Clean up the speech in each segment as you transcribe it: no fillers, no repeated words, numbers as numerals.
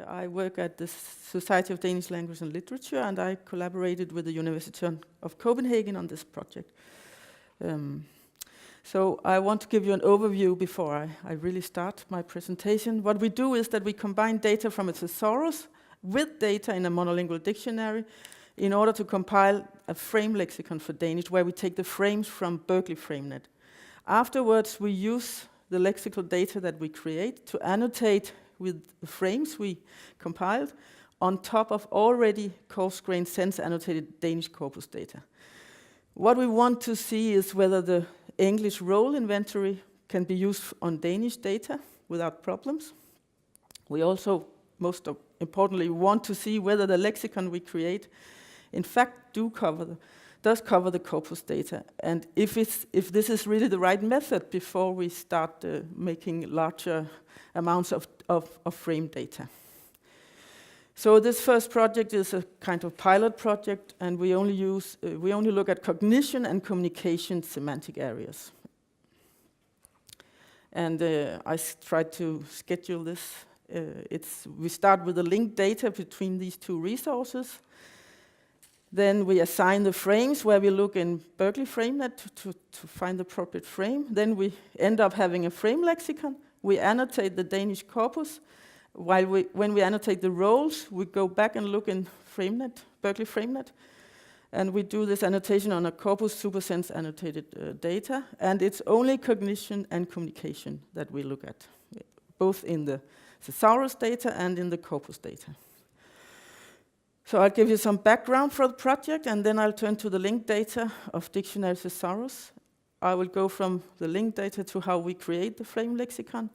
I work at the Society of Danish Language and Literature, and I collaborated with the University of Copenhagen on this project. So I want to give you an overview before I really start my presentation. What we do is that we combine data from a thesaurus with data in a monolingual dictionary in order to compile a frame lexicon for Danish, where we take the frames from Berkeley Framenet. Afterwards, we use the lexical data that we create to annotate with the frames we compiled on top of already coarse-grained sense-annotated Danish corpus data. What we want to see is whether the English role inventory can be used on Danish data without problems. We also, most importantly, want to see whether the lexicon we create in fact does cover the corpus data, and if this is really the right method before we start making larger amounts of frame data. So this first project is a kind of pilot project, and we only look at cognition and communication semantic areas. And I tried to schedule this. We start with the linked data between these two resources. Then we assign the frames where we look in Berkeley Framenet to find the appropriate frame. Then we end up having a frame lexicon. We annotate the Danish corpus. When we annotate the roles, we go back and look in Framenet, Berkeley Framenet, and we do this annotation on a corpus supersense annotated data. And it's only cognition and communication that we look at, both in the thesaurus data and in the corpus data. So I'll give you some background for the project, and then I'll turn to the linked data of dictionary thesaurus. I will go from the linked data to how we create the frame lexicon,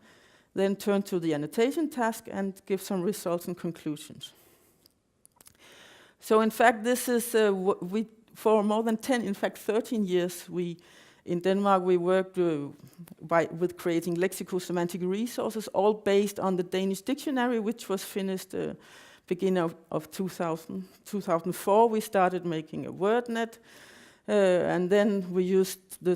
then turn to the annotation task and give some results and conclusions. So in fact, this is, for more than 13 years, in Denmark, we worked with creating lexico-semantic resources, all based on the Danish dictionary, which was finished beginning of 2004, we started making a WordNet, and then we used the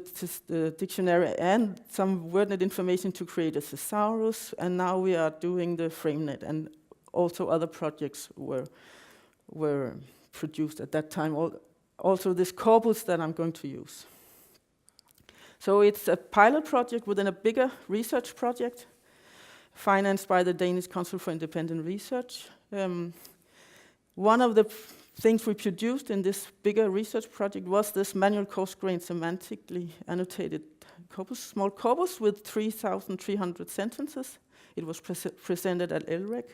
dictionary and some WordNet information to create a thesaurus, and now we are doing the Framenet, and also other projects were produced at that time, also this corpus that I'm going to use. So it's a pilot project within a bigger research project, financed by the Danish Council for Independent Research. One of the things we produced in this bigger research project was this manual coarse-grained semantically annotated corpus, small corpus with 3,300 sentences. It was presented at eLex.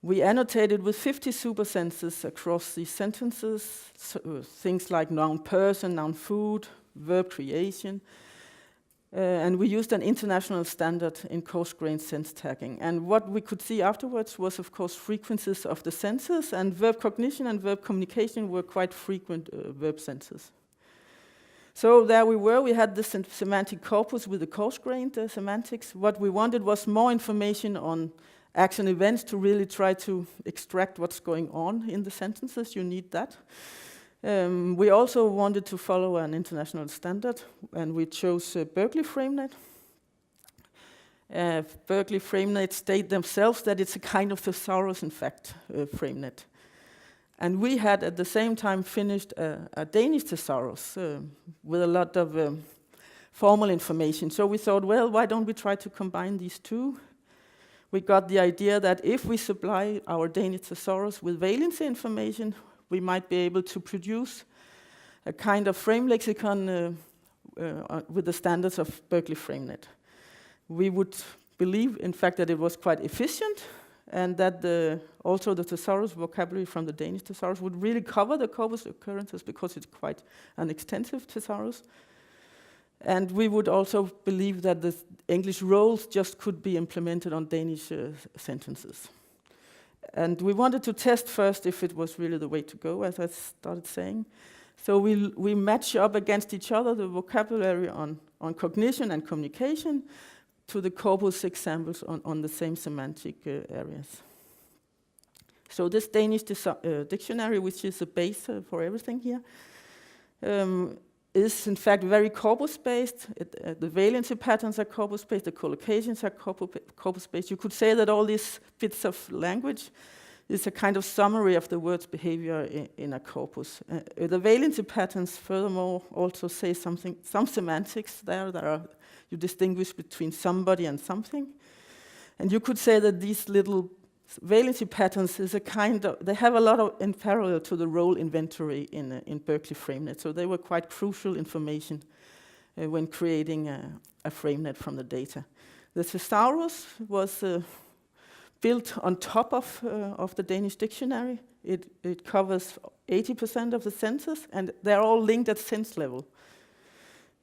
We annotated with 50 supersenses across these sentences, things like noun person, noun food, verb creation. And we used an international standard in coarse-grained sense tagging. And what we could see afterwards was, of course, frequencies of the senses, and verb cognition and verb communication were quite frequent verb senses. So there we were. We had this semantic corpus with the coarse-grained semantics. What we wanted was more information on action events to really try to extract what's going on in the sentences. You need that. We also wanted to follow an international standard, and we chose Berkeley Framenet. Berkeley Framenet state themselves that it's a kind of thesaurus, in fact, Framenet. And we had at the same time finished a Danish thesaurus with a lot of formal information. So we thought, well, why don't we try to combine these two? We got the idea that if we supply our Danish thesaurus with valency information, we might be able to produce a kind of frame lexicon with the standards of Berkeley Framenet. We would believe, in fact, that it was quite efficient, and that also the thesaurus vocabulary from the Danish thesaurus would really cover the corpus occurrences, because it's quite an extensive thesaurus. And we would also believe that the English roles just could be implemented on Danish sentences. And we wanted to test first if it was really the way to go, as I started saying. So we match up against each other the vocabulary on cognition and communication to the corpus examples on the same semantic areas. So this Danish dictionary, which is a base for everything here, is in fact very corpus-based. The valency patterns are corpus-based, the collocations are corpus-based. You could say that all these bits of language is a kind of summary of the word's behavior in a corpus. The valency patterns, furthermore, also say some semantics there. You distinguish between somebody and something. And you could say that these little valency patterns is a kind of, they have a lot of in parallel to the role inventory in Berkeley Framenet. So they were quite crucial information when creating a Framenet from the data. The thesaurus was built on top of the Danish dictionary. It covers 80% of the senses, and they're all linked at sense level.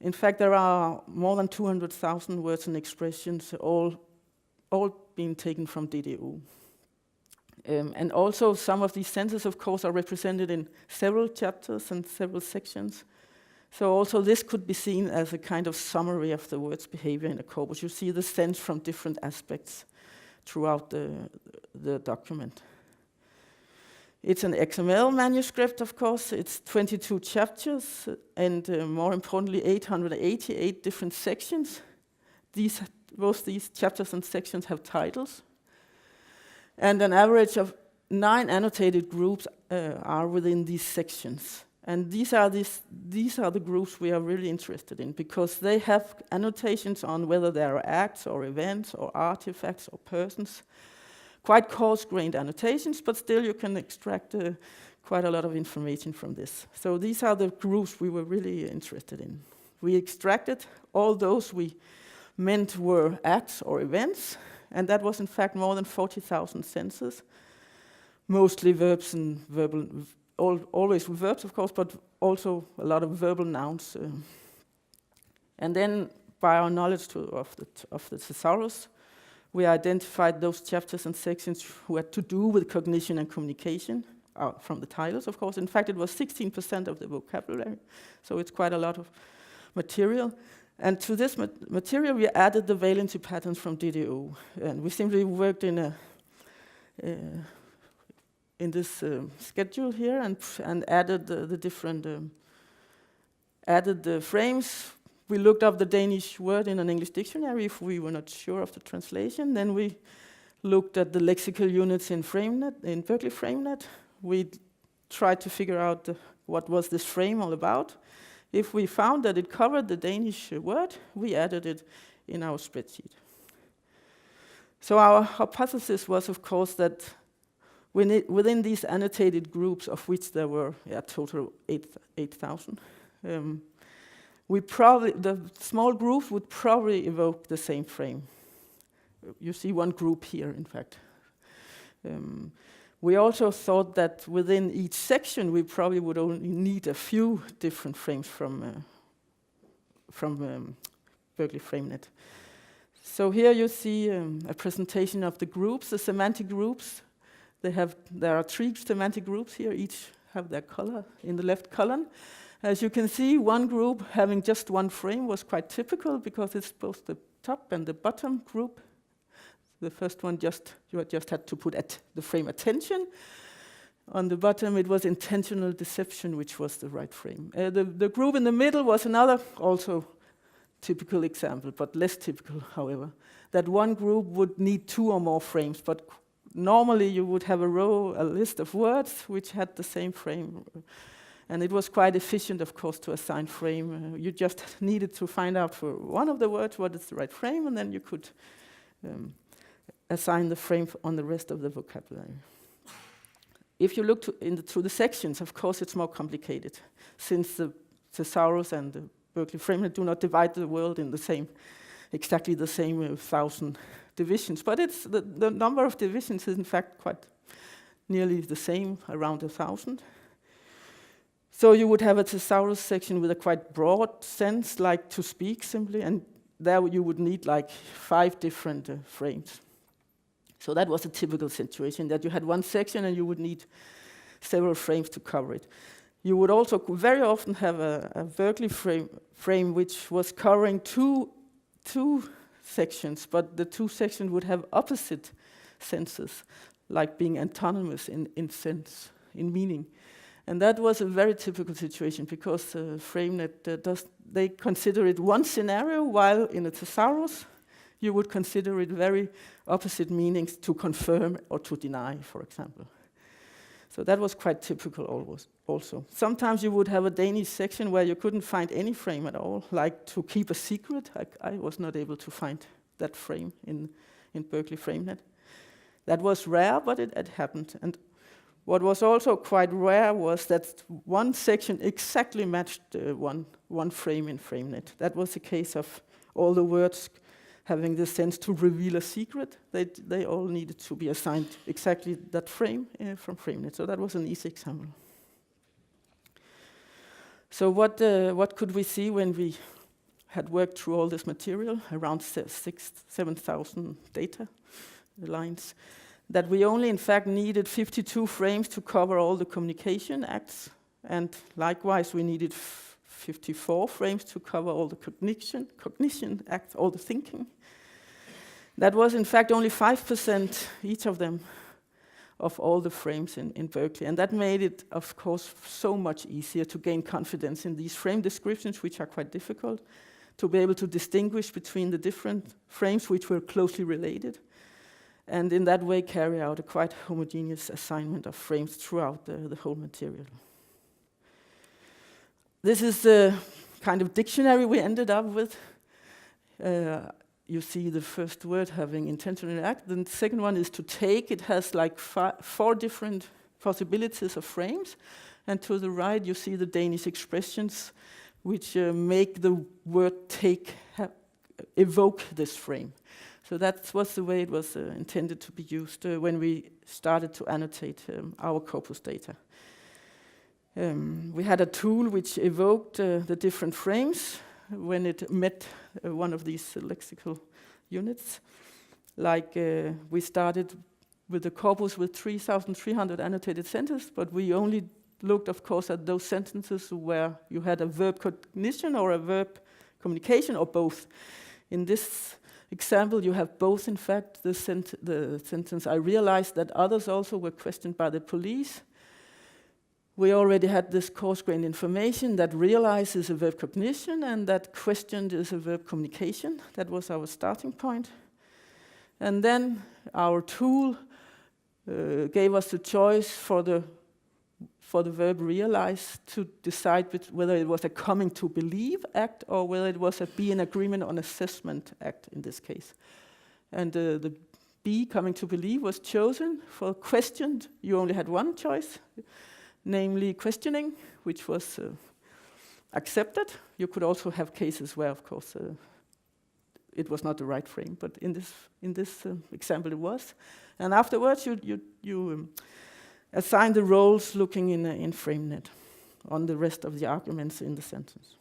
In fact, there are more than 200,000 words and expressions, all being taken from DDU. And also some of these senses, of course, are represented in several chapters and several sections. So also this could be seen as a kind of summary of the word's behavior in a corpus. You see the sense from different aspects throughout the document. It's an XML manuscript, of course. It's 22 chapters and more importantly, 888 different sections. Both these chapters and sections have titles. And an average of 9 annotated groups are within these sections. And these are the groups we are really interested in because they have annotations on whether there are acts or events or artifacts or persons. Quite coarse-grained annotations, but still you can extract quite a lot of information from this. So these are the groups we were really interested in. We extracted all those we meant were acts or events, and that was in fact more than 40,000 senses, mostly verbs and verbal, always verbs of course, but also a lot of verbal nouns. And then by our knowledge of the thesaurus, we identified those chapters and sections who had to do with cognition and communication, from the titles of course. In fact, it was 16% of the vocabulary, so it's quite a lot of material. And to this material, we added the valency patterns from DDO. And we simply worked in this schedule here and added the different, added the frames. We looked up the Danish word in an English dictionary if we were not sure of the translation. Then we looked at the lexical units in Framenet, in Berkeley Framenet. We tried to figure out what was this frame all about. If we found that it covered the Danish word, we added it in our spreadsheet. So our hypothesis was, of course, that within these annotated groups, of which there were a total 8,000, the small groups would probably evoke the same frame. You see one group here, in fact. We also thought that within each section, we probably would only need a few different frames from Berkeley Framenet. So here you see a presentation of the groups, the semantic groups. There are 3 semantic groups here, each have their color in the left column. As you can see, one group having just one frame was quite typical because it's both the top and the bottom group. The first one you just had to put the frame attention. On the bottom, it was intentional deception, which was the right frame. The group in the middle was another also typical example, but less typical, however. That one group would need 2 or more frames, but normally you would have a list of words which had the same frame. And it was quite efficient, of course, to assign frame. You just needed to find out for one of the words what is the right frame, and then you could assign the frame on the rest of the vocabulary. If you look through the sections, of course, it's more complicated, since the thesaurus and the Berkeley Framenet do not divide the world in exactly the same 1,000 divisions. But it's the number of divisions is in fact quite nearly the same, around 1,000. So you would have a thesaurus section with a quite broad sense, like to speak simply, and there you would need like 5 different frames. So that was a typical situation, that you had one section and you would need several frames to cover it. You would also very often have a Berkeley frame which was covering two sections, but the 2 sections would have opposite senses, like being antonymous in sense, in meaning. And that was a very typical situation because Framenet they consider it one scenario, while in a thesaurus you would consider it very opposite meanings to confirm or to deny, for example. So that was quite typical also. Sometimes you would have a Danish section where you couldn't find any frame at all, like to keep a secret. I was not able to find that frame in Berkeley Framenet. That was rare, but it happened. And what was also quite rare was that one section exactly matched one frame in Framenet. That was the case of all the words having the sense to reveal a secret. They all needed to be assigned exactly that frame from Framenet. So that was an easy example. So what could we see when we had worked through all this material, around 7,000 data lines? That we only, in fact, needed 52 frames to cover all the communication acts, and likewise we needed 54 frames to cover all the cognition acts, all the thinking. That was, in fact, only 5%, each of them, of all the frames in Berkeley, and that made it, of course, so much easier to gain confidence in these frame descriptions, which are quite difficult, to be able to distinguish between the different frames which were closely related, and in that way carry out a quite homogeneous assignment of frames throughout the whole material. This is the kind of dictionary we ended up with. You see the first word having intentional act. The second one is to take. It has like 4 different possibilities of frames. And to the right, you see the Danish expressions which make the word take evoke this frame. So that was the way it was intended to be used when we started to annotate our corpus data. We had a tool which evoked the different frames when it met one of these lexical units. Like we started with the corpus with 3,300 annotated sentences, but we only looked, of course, at those sentences where you had a verb cognition or a verb communication or both. In this example, you have both, in fact, the sentence, I realized that others also were questioned by the police. We already had this coarse-grained information that realized is a verb cognition and that questioned is a verb communication. That was our starting point. And then our tool gave us the choice for the verb realize to decide whether it was a coming to believe act or whether it was a be in agreement on assessment act in this case. And the be, coming to believe, was chosen. For questioned, you only had one choice, namely questioning, which was accepted. You could also have cases where, of course, it was not the right frame, but in this example it was. And afterwards, you assign the roles looking in Framenet on the rest of the arguments in the sentence.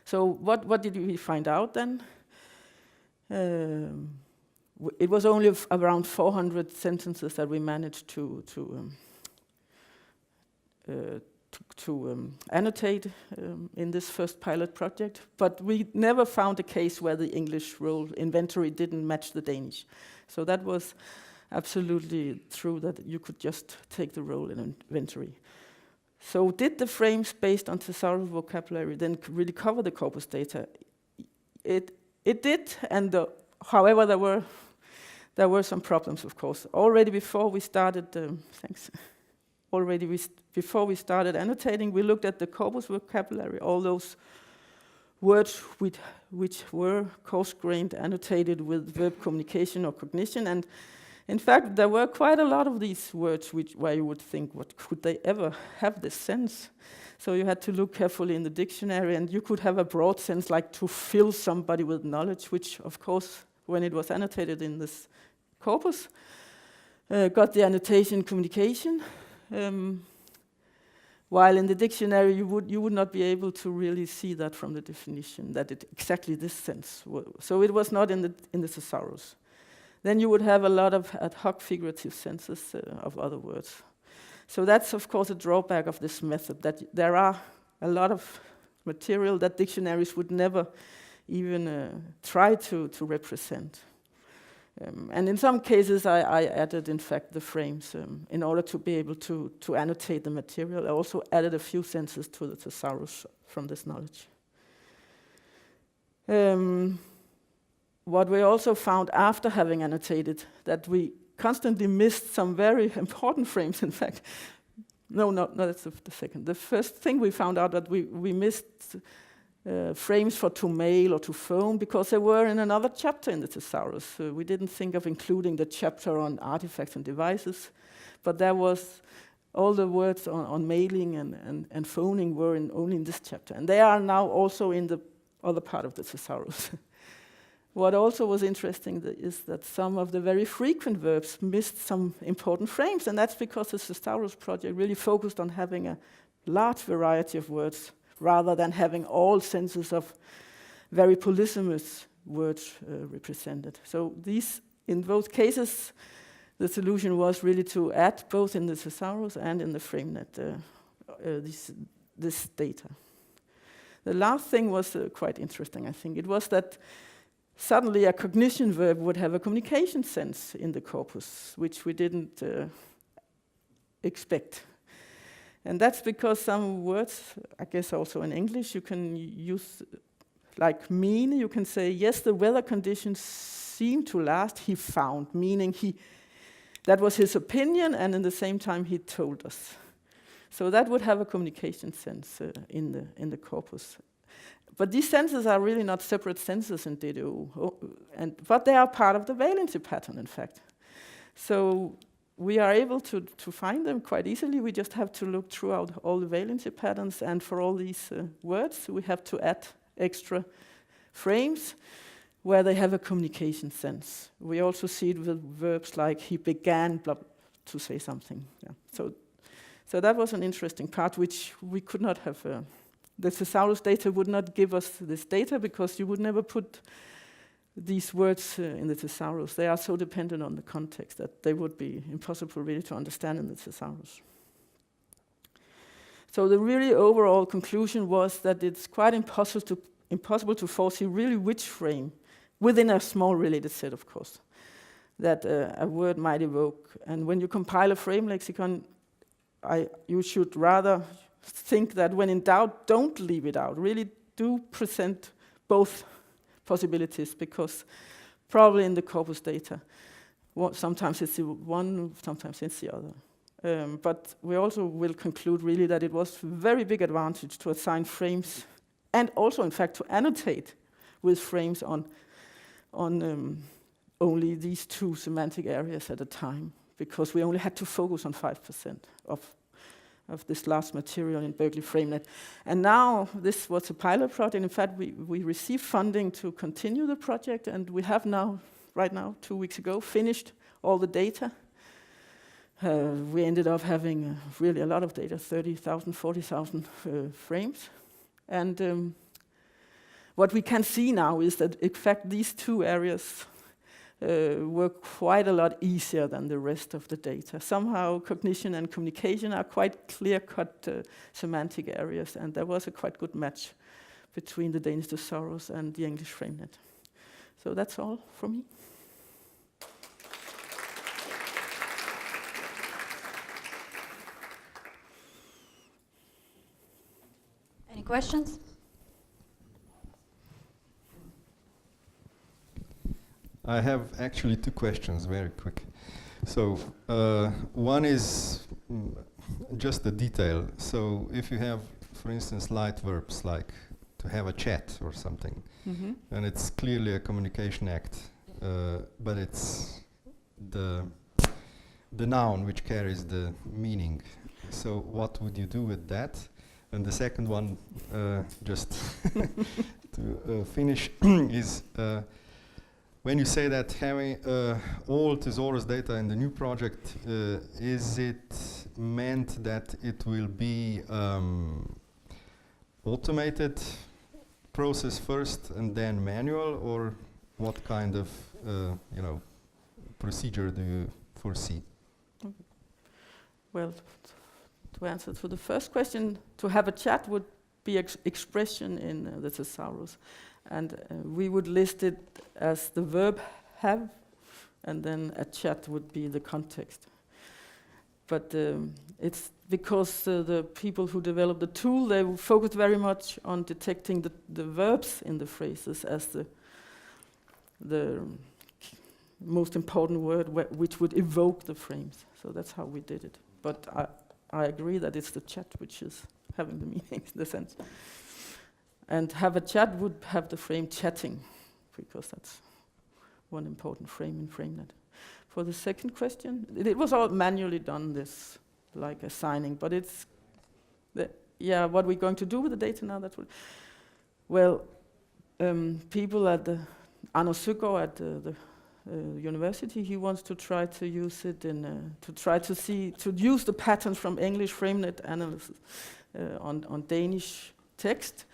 So what did we find out then? It was only around 400 sentences that we managed to annotate in this first pilot project, but we never found a case where the English role inventory didn't match the Danish. So that was absolutely true that you could just take the role in inventory. So did the frames based on thesaurus vocabulary then really cover the corpus data? It did, and however there were some problems, of course. Already before we started, before we started annotating, we looked at the corpus vocabulary, all those words which were coarse-grained, annotated with verb communication or cognition, and in fact, there were quite a lot of these words where you would think, what could they ever have this sense? So you had to look carefully in the dictionary, and you could have a broad sense like to fill somebody with knowledge, which, of course, when it was annotated in this corpus, got the annotation communication, while in the dictionary you would not be able to really see that from the definition, that it exactly this sense. So it was not in the thesaurus. Then you would have a lot of ad hoc figurative senses of other words. So that's, of course, a drawback of this method, that there are a lot of material that dictionaries would never even try to represent. And in some cases, I added, in fact, the frames in order to be able to annotate the material. I also added a few sentences to the thesaurus from this knowledge. What we also found after having annotated, that we constantly missed some very important frames, in fact. No, that's the second. The first thing we found out that we missed frames for to mail or to phone because they were in another chapter in the thesaurus. We didn't think of including the chapter on artifacts and devices, but there was all the words on mailing and phoning were only in this chapter. And they are now also in the other part of the thesaurus. What also was interesting is that some of the very frequent verbs missed some important frames, and that's because the thesaurus project really focused on having a large variety of words rather than having all senses of very polysemous words represented. So in both cases, the solution was really to add both in the thesaurus and in the Framenet this data. The last thing was quite interesting, I think. It was that suddenly a cognition verb would have a communication sense in the corpus, which we didn't expect. And that's because some words, I guess also in English, you can use, like mean, you can say, yes, the weather conditions seem to last, he found, meaning that was his opinion, and in the same time he told us. So that would have a communication sense in the corpus. But these senses are really not separate senses in DDO, but they are part of the valency pattern, in fact. So we are able to find them quite easily. We just have to look throughout all the valency patterns, and for all these words, we have to add extra frames where they have a communication sense. We also see it with verbs like he began to say something. Yeah. So that was an interesting part, which we could not have. The thesaurus data would not give us this data because you would never put these words in the thesaurus. They are so dependent on the context that they would be impossible really to understand in the thesaurus. So the really overall conclusion was that it's quite impossible to foresee really which frame, within a small related set, of course, that a word might evoke. And when you compile a frame lexicon, you should rather think that when in doubt, don't leave it out. Really do present both possibilities, because probably in the corpus data, sometimes it's the one, sometimes it's the other. But we also will conclude really that it was very big advantage to assign frames, and also in fact to annotate with frames on only these two semantic areas at a time, because we only had to focus on 5% of this last material in Berkeley Framenet. And now this was a pilot project. In fact, we received funding to continue the project, and we have now, right now, 2 weeks ago, finished all the data. We ended up having really a lot of data, 30,000, 40,000 frames. And what we can see now is that, in fact, these two areas were quite a lot easier than the rest of the data. Somehow cognition and communication are quite clear-cut semantic areas, and there was a quite good match between the Danish thesaurus and the English Framenet. So that's all from me. Any questions? I have actually two questions, very quick. So one is just a detail. So if you have, for instance, light verbs like to have a chat or something, and it's clearly a communication act, but it's the noun which carries the meaning. So what would you do with that? And the second one, just to finish, is when you say that having all thesaurus data in the new project, is it meant that it will be automated process first and then manual, or what kind of procedure do you foresee? Well, to answer to the first question, to have a chat would be expression in the thesaurus. And we would list it as the verb have and then a chat would be the context. But it's because the people who developed the tool, they focused very much on detecting the verbs in the phrases as the most important word which would evoke the frames. So that's how we did it. But I agree that it's the chat which is having the meaning in the sense. And have a chat would have the frame chatting, because that's one important frame in Framenet. For the second question, it was all manually done, this, like assigning, but it's, what we're going to do with the data now, that's what, well, people at the, Søgaard at the university, he wants to try to use it in, to use the patterns from English Framenet analysis on Danish text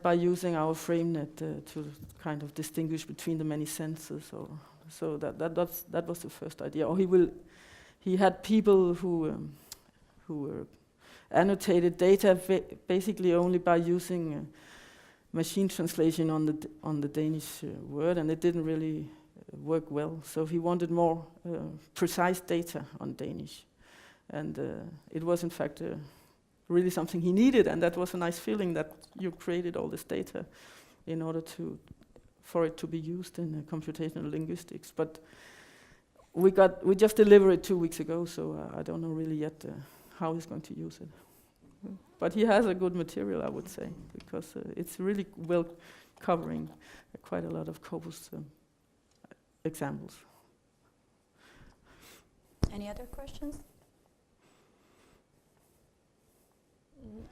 by using our Framenet to kind of distinguish between the many senses, or so that was the first idea. Or he had people who annotated data basically only by using machine translation on the Danish word, and it didn't really work well. So he wanted more precise data on Danish, and it was in fact really something he needed, and that was a nice feeling that you created all this data in order for it to be used in computational linguistics. But we just delivered it 2 weeks ago, so I don't know really yet how he's going to use it. But he has a good material, I would say, because it's really well covering quite a lot of corpus examples. Any other questions?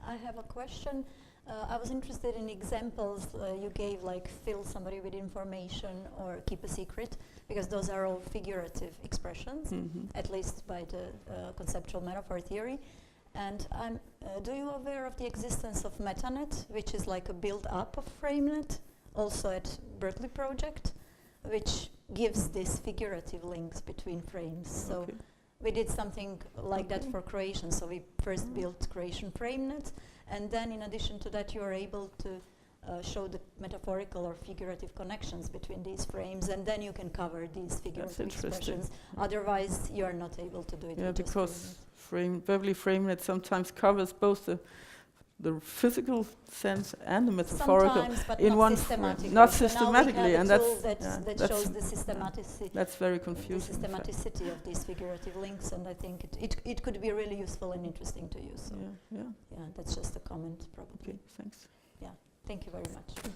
I have a question. I was interested in examples you gave, like fill somebody with information or keep a secret, because those are all figurative expressions, at least by the conceptual metaphor theory. And do you aware of the existence of MetaNet, which is like a build-up of Framenet, also at Berkeley project, which gives these figurative links between frames? So we did something like that for Croatian. So we first built Croatian Framenet, and then in addition to that, you are able to show the metaphorical or figurative connections between these frames, and then you can cover these figurative expressions. Otherwise, you are not able to do it. Yeah, because Berkeley Framenet sometimes covers both the physical sense and the metaphorical. Sometimes, but in not one systematically. not So systematically, and that that's shows the systematicity. That's very confusing. The systematicity of these figurative links, and I think it could be really useful and interesting to use. So yeah. yeah, that's just a comment, probably. Okay, thanks. Yeah, thank you very much.